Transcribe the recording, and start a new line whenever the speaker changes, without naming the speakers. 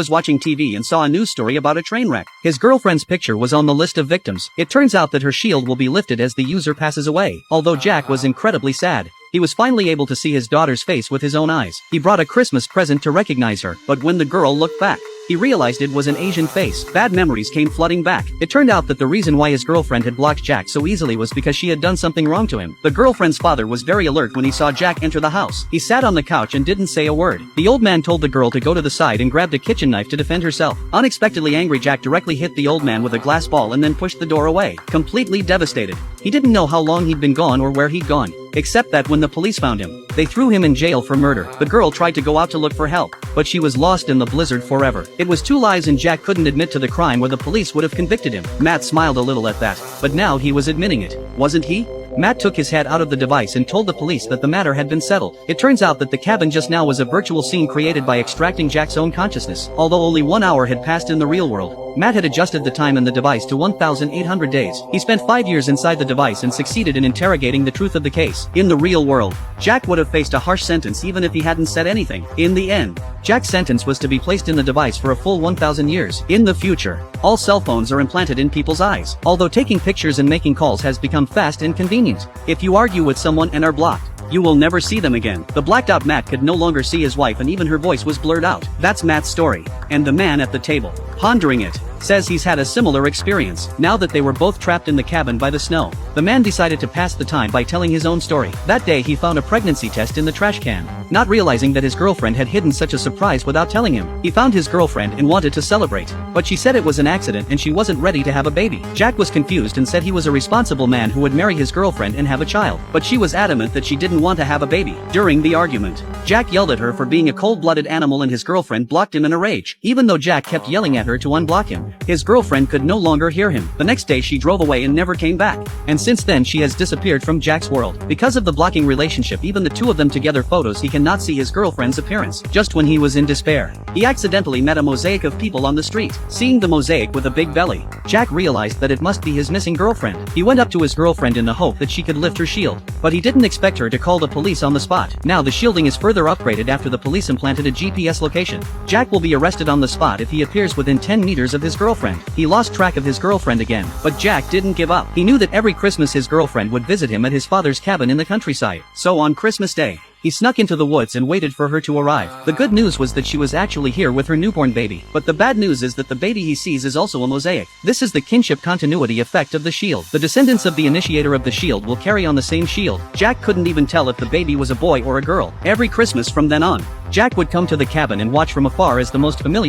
was watching TV and saw a news story about a train wreck. His girlfriend's picture was on the list of victims. It turns out that her shield will be lifted as the user passes away. Although Jack was incredibly sad, he was finally able to see his daughter's face with his own eyes. He brought a Christmas present to recognize her, but when the girl looked back, he realized it was an Asian face. Bad memories came flooding back. It turned out that the reason why his girlfriend had blocked Jack so easily was because she had done something wrong to him. The girlfriend's father was very alert when he saw Jack enter the house. He sat on the couch and didn't say a word. The old man told the girl to go to the side and grabbed a kitchen knife to defend herself. Unexpectedly angry, Jack directly hit the old man with a glass ball and then pushed the door away. Completely devastated. He didn't know how long he'd been gone or where he'd gone, except that when the police found him, they threw him in jail for murder. The girl tried to go out to look for help, but she was lost in the blizzard forever. It was 2 lies and Jack couldn't admit to the crime, where the police would have convicted him. Matt smiled a little at that, but now he was admitting it, wasn't he? Matt took his head out of the device and told the police that the matter had been settled. It turns out that the cabin just now was a virtual scene created by extracting Jack's own consciousness. Although only 1 hour had passed in the real world, Matt had adjusted the time in the device to 1,800 days. He spent 5 years inside the device and succeeded in interrogating the truth of the case. In the real world, Jack would have faced a harsh sentence even if he hadn't said anything. In the end, Jack's sentence was to be placed in the device for a full 1,000 years. In the future, all cell phones are implanted in people's eyes. Although taking pictures and making calls has become fast and convenient, if you argue with someone and are blocked, you will never see them again. The blacked out Matt could no longer see his wife and even her voice was blurred out. That's Matt's story. And the man at the table, pondering it, says he's had a similar experience. Now that they were both trapped in the cabin by the snow, the man decided to pass the time by telling his own story. That day he found a pregnancy test in the trash can, not realizing that his girlfriend had hidden such a surprise without telling him. He found his girlfriend and wanted to celebrate, but she said it was an accident and she wasn't ready to have a baby. Jack was confused and said he was a responsible man who would marry his girlfriend and have a child, but she was adamant that she didn't want to have a baby. During the argument, Jack yelled at her for being a cold-blooded animal and his girlfriend blocked him in a rage. Even though Jack kept yelling at her to unblock him, his girlfriend could no longer hear him. The next day she drove away and never came back, and since then she has disappeared from Jack's world. Because of the blocking relationship, even the two of them together photos, he cannot see his girlfriend's appearance. Just when he was in despair, he accidentally met a mosaic of people on the street. Seeing the mosaic with a big belly, Jack realized that it must be his missing girlfriend. He went up to his girlfriend in the hope that she could lift her shield, but he didn't expect her to call the police on the spot. Now the shielding is further upgraded after the police implanted a GPS location. Jack will be arrested on the spot if he appears within 10 meters of his girlfriend. He lost track of his girlfriend again, but Jack didn't give up. He knew that every Christmas his girlfriend would visit him at his father's cabin in the countryside. So on Christmas Day, he snuck into the woods and waited for her to arrive. The good news was that she was actually here with her newborn baby. But the bad news is that the baby he sees is also a mosaic. This is the kinship continuity effect of the shield. The descendants of the initiator of the shield will carry on the same shield. Jack couldn't even tell if the baby was a boy or a girl. Every Christmas from then on, Jack would come to the cabin and watch from afar as the most familiar